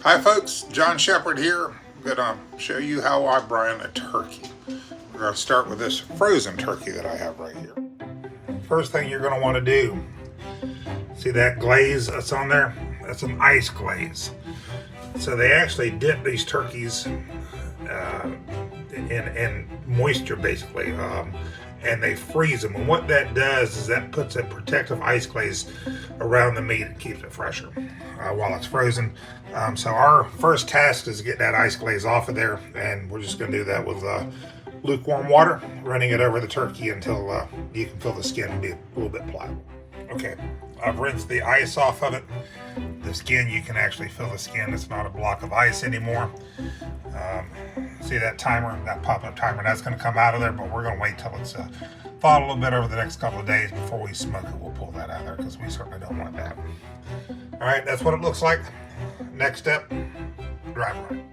Hi folks, John Shepherd here. I'm going to show you how I brine a turkey. We're going to start with this frozen turkey that I have right here. First thing you're going to want to do, see that glaze that's on there? That's an ice glaze. So they actually dip these turkeys in moisture basically, and they freeze them. And what that does is that puts a protective ice glaze around the meat and keeps it fresher while it's frozen. So our first task is to get that ice glaze off of there, and we're just going to do that with lukewarm water, running it over the turkey until you can feel the skin be a little bit pliable. Okay, I've rinsed the ice off of it. The skin, you can actually feel the skin. It's not a block of ice anymore. See that timer, that pop-up timer, that's going to come out of there, but we're going to wait till it's thawed a little bit over the next couple of days before we smoke it. We'll pull that out of there because we certainly don't want that. All right, that's what it looks like. Next step, dry brine.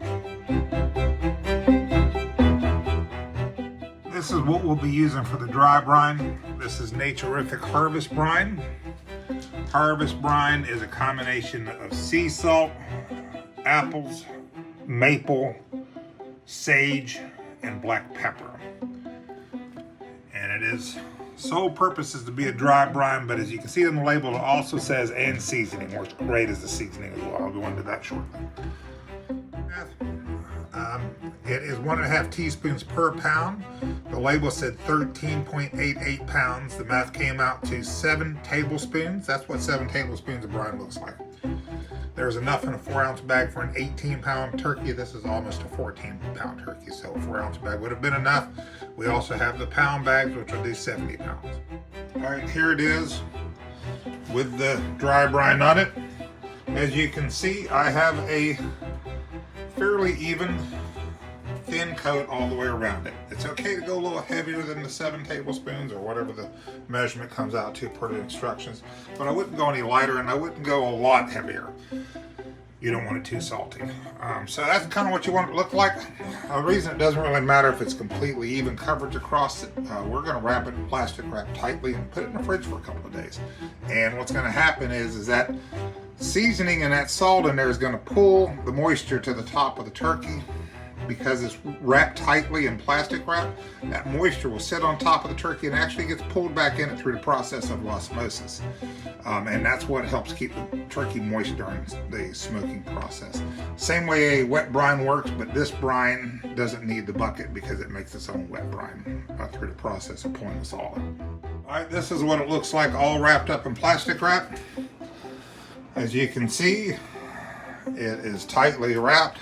This is what we'll be using for the dry brine. This is Naturiffic Harvest Brine. Harvest brine is a combination of sea salt, apples, maple, sage, and black pepper. And it is sole purpose is to be a dry brine, but as you can see on the label, it also says and seasoning, which great as the seasoning as well. I'll go into that shortly. It is 1.5 teaspoons per pound. The label said 13.88 pounds. The math came out to 7 tablespoons. That's what 7 tablespoons of brine looks like. There's enough in a 4-ounce bag for an 18-pound turkey. This is almost a 14-pound turkey, so a 4-ounce bag would have been enough. We also have the pound bags, which will do 70 pounds. All right, here it is with the dry brine on it. As you can see, I have a fairly even thin coat all the way around it. It's okay to go a little heavier than the 7 tablespoons or whatever the measurement comes out to per the instructions, but I wouldn't go any lighter and I wouldn't go a lot heavier. You don't want it too salty. So that's kind of what you want it to look like. The reason it doesn't really matter if it's completely even coverage across it, we're going to wrap it in plastic wrap tightly and put it in the fridge for a couple of days. And what's going to happen is that seasoning and that salt in there is going to pull the moisture to the top of the turkey. Because it's wrapped tightly in plastic wrap, that moisture will sit on top of the turkey and actually gets pulled back in it through the process of osmosis. And that's what helps keep the turkey moist during the smoking process. Same way a wet brine works, but this brine doesn't need the bucket because it makes its own wet brine through the process of pulling the salt in. All right, this is what it looks like all wrapped up in plastic wrap. As you can see, it is tightly wrapped.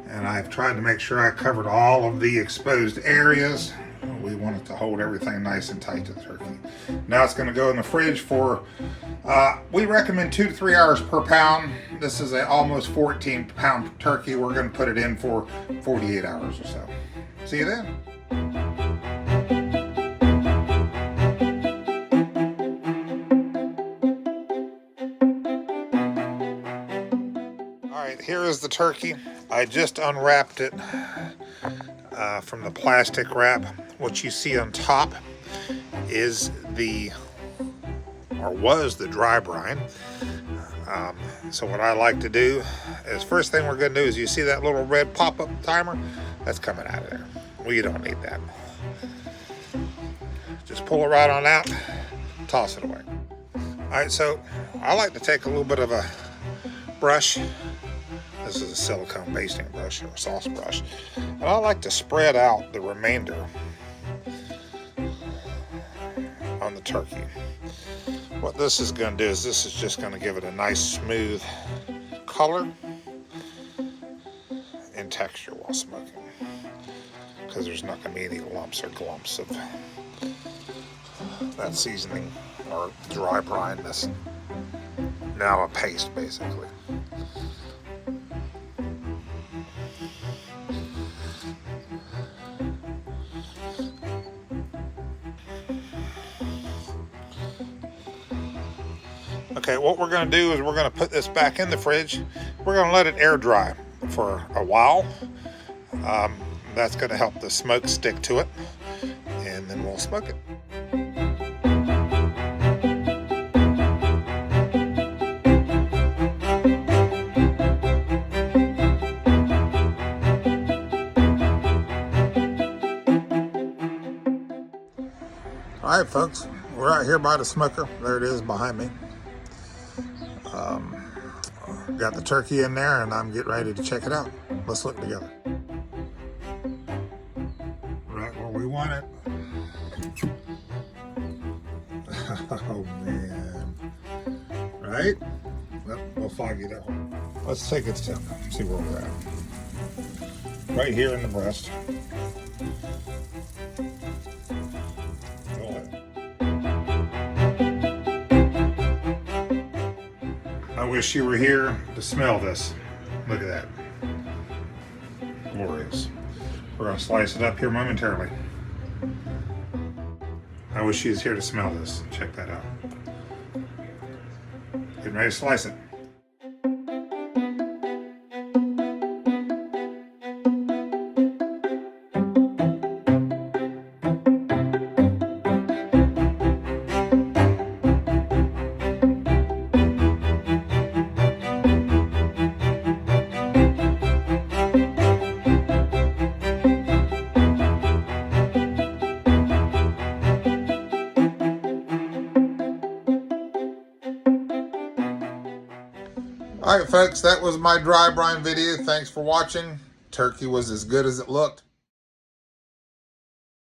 And I've tried to make sure I covered all of the exposed areas. We want it to hold everything nice and tight to the turkey. Now it's going to go in the fridge for, we recommend 2 to 3 hours per pound. This is an almost 14-pound turkey. We're going to put it in for 48 hours or so. See you then. Here is the turkey. I just unwrapped it from the plastic wrap. What you see on top is was the dry brine. So what I like to do is, first thing we're going to do is, you see that little red pop-up timer? That's coming out of there. Well, you don't need that. Just pull it right on out, toss it away. All right, so I like to take a little bit of a brush. This is a silicone basting brush or a sauce brush. And I like to spread out the remainder on the turkey. What this is going to do is this is just going to give it a nice smooth color and texture while smoking. Because there's not going to be any lumps or glumps of that seasoning or dry brine that's now a paste basically. Okay, what we're going to do is we're going to put this back in the fridge. We're going to let it air dry for a while. That's going to help the smoke stick to it, and then we'll smoke it. All right, folks, we're out here by the smoker. There it is behind me. Got the turkey in there, and I'm getting ready to check it out. Let's look together. Right where we want it. Oh, man. Right? Well, we'll foggy that one. Let's take its temp, see where we're at. Right here in the breast. I wish you were here to smell this. Look at that. Glorious. We're going to slice it up here momentarily. I wish she was here to smell this. Check that out. Getting ready to slice it. All right, folks, that was my dry brine video. Thanks for watching. Turkey was as good as it looked.